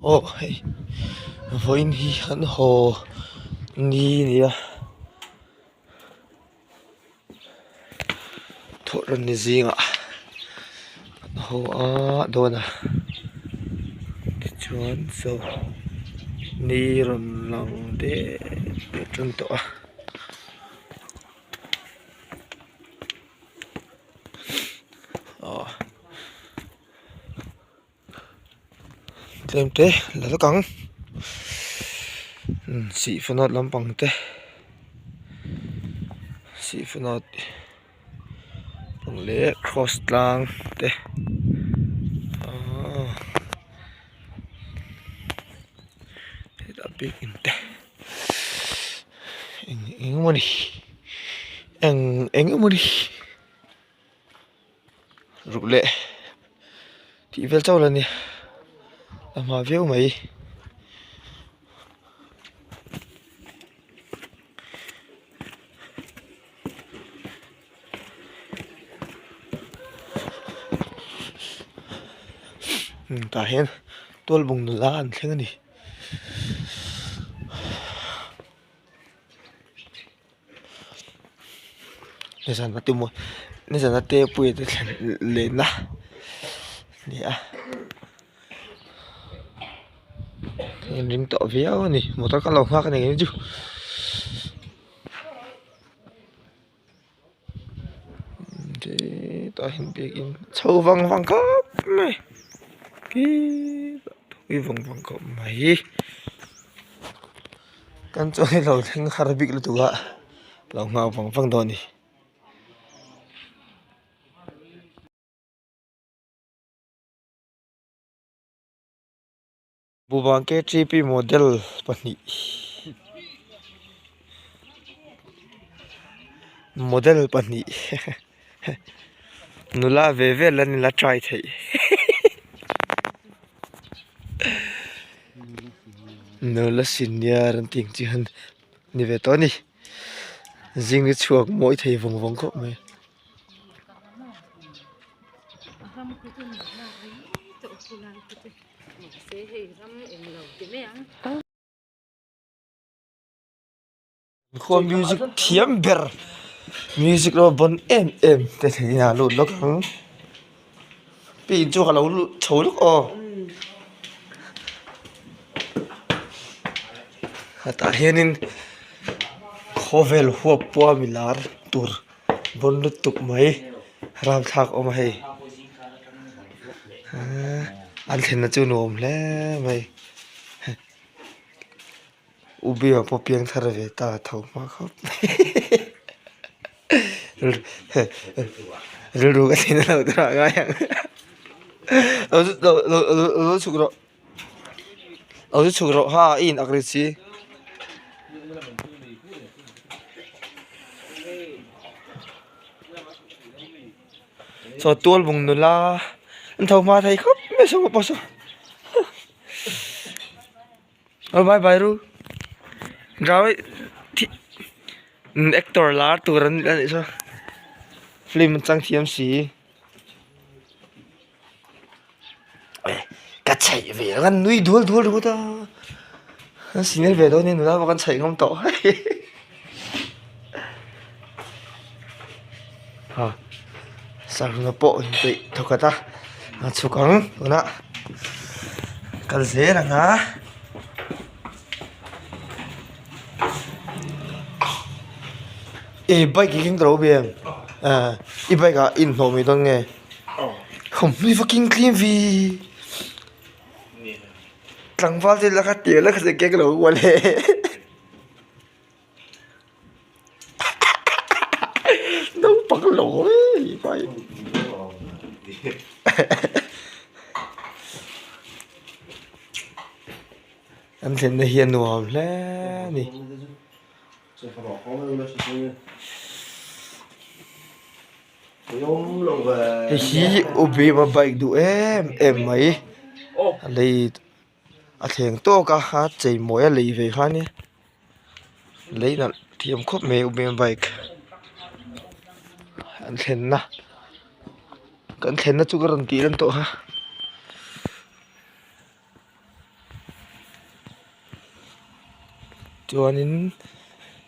ô hay với ni hắn hồ ni nè thọ rần ni gì ngạ hồ á đồ nè chuan so ni rần lòng để trân tọ thêm thế là nó cắn sĩ phân nốt lắm bằng thế sĩ phân nốt bằng lẽ cross lang thế thế đã biết in thế anh muốn đi anh muốn đi rụt lệ thì về châu là nè làm hòa viêu mấy ta hen tuol bung la an thleng ani ne san na tumo ne san na te pui te le na ni a en ring to viao ni motor ka lo ha ka ni ju de ta hin begin chau wang wang ka mai cái vòng vòng cậu mày căn chỗ này lâu thanh khá bị là tụi ạ lâu ngào vòng vòng đòn đi bu bang cái GP model pani nula về lần là try thấy nó là senior tiếng chỉ hơn như vậy thôi đi riêng cái chuột mỗi thầy vòng vòng cậu mày khoa music thiam ber music lo bon em thế thì nhà luôn nó cũng bị cho cả lâu chối lúc ta hianin khovel huwa puwa milar tur bon lu tuk mai ram thak om hai an then na chu nom le mai ubi ma po piang thar ve ta thau ma khop ru cái tin nào tra ga yang lo chu ro ha in agresi so tuol bung nula anh thâu ma thấy khóc mấy số bao số bye bye ru rồi actor lá turan lại sao phim trang thiam sĩ cắt chạy về gan nuôi đuôi đúng ta xin lên về đâu nên nula mà con chạy không tổ sao nó bộ bị thuộc cả ta chụp cắn nó cần dễ là ngã bay cái kinh đầu biển bay cả in hồ mình đang nghe không đi fucking clean vì trăng vào thì là cái tiền là cái cái đầu qua lệ đâu bắt lỗ bay anh thấy nó hiền nuông lẽ nè hi ubi mà bike du em mấy lấy thèn to cả hát chạy mỗi lấy về khá nhé lấy là thiêm khóc mẹ ubi mà bike anh thèn na kan thèn na chu cái răng tí lên to ha chuanin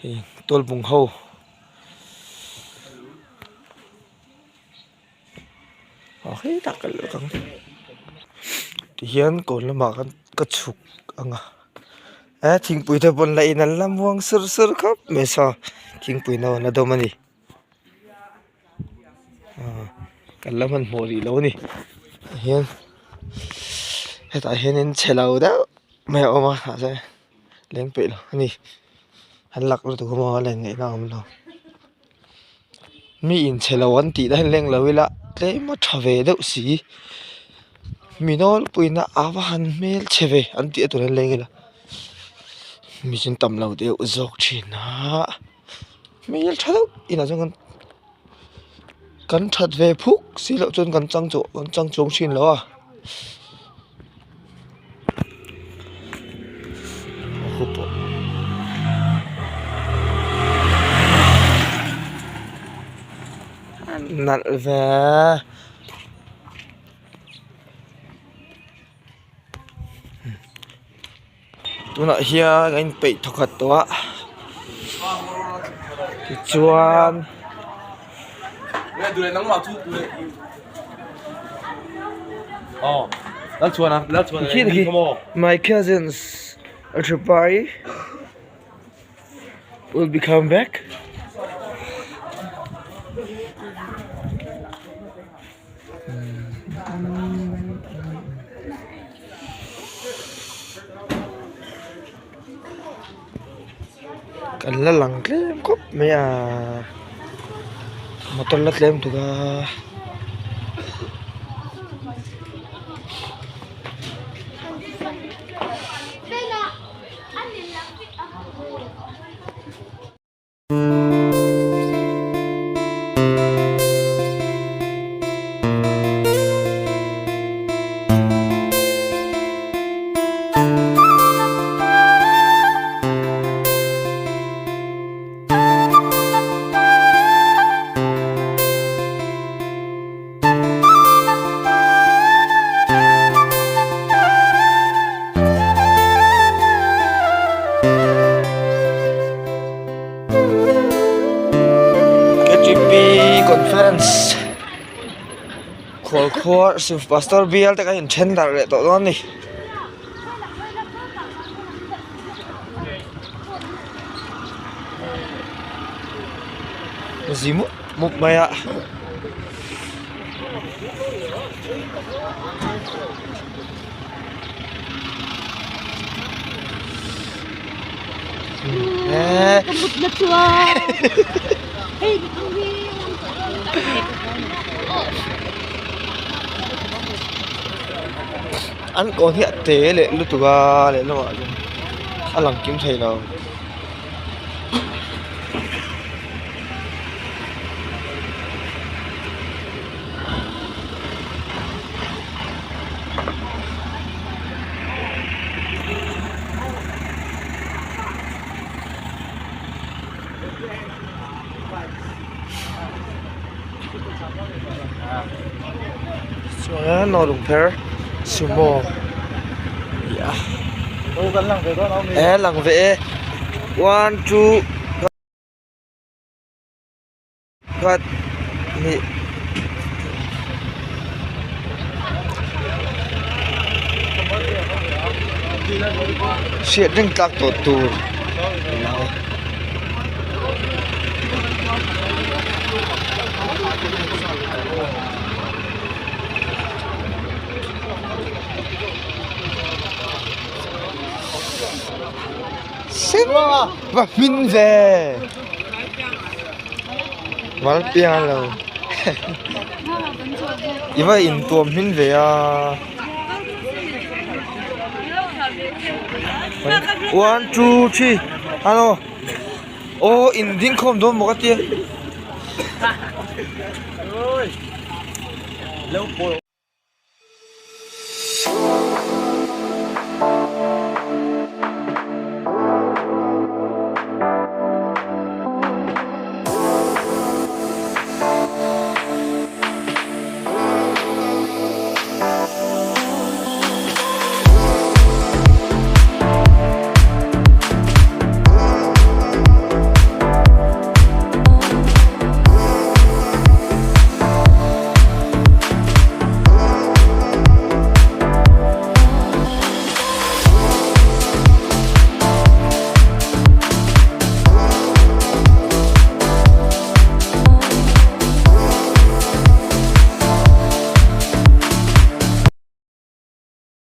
hi tol bung ho hi tak kal kang ti hian kon lama kan ka chuk anga thing pui the bon lai nan lam wang sur sur khap me sa thing pui no na do mani kan laman mori lo ni hian heta hian in chelau da me oma ha se leng pe lo ni han lak lo tu mo len ngai na am lo mi in chelau an ti da leng lo ila tle ma thave deuh si minol puina awa han mel cheve an ti tu leng ila mi chin tam lo deuh zok thina mel thado ina jong kan that ve phuk si lo chon kan chang chong shin lo a hopo nal ve tuna hian in pe thokat to a ti chuan du lên nắng vào chút du lên lát chuồn à lát chuồn khi thì my cousins Atrapai will be come back kan la lang klem kop me a motor la klem tu ga conference call court sif pastor bial ta kain chen dar le to don ni zimu muk maya Kabut na tua. Hey, anh có hiện tế lệ lúc tụi ba lệ nó anh làm kiếm thầy nào so nó đúng pair sumo ya gần lăng về đó nó lăng về 1 2 cut ni siết rinh tắc tổ tù xin và min về mal piang lo iba in tuam min về à 1 2 3 ano ô in din khom do mo ka ti lâu